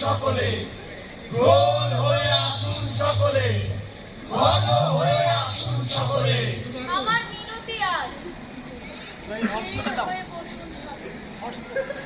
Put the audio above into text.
সকলে, গোল হয়ে আসুন সকলে, ঘন হয়ে আসুন সকলে। আমার মিনতি আজ স্থির হয়ে বসুন সকলে।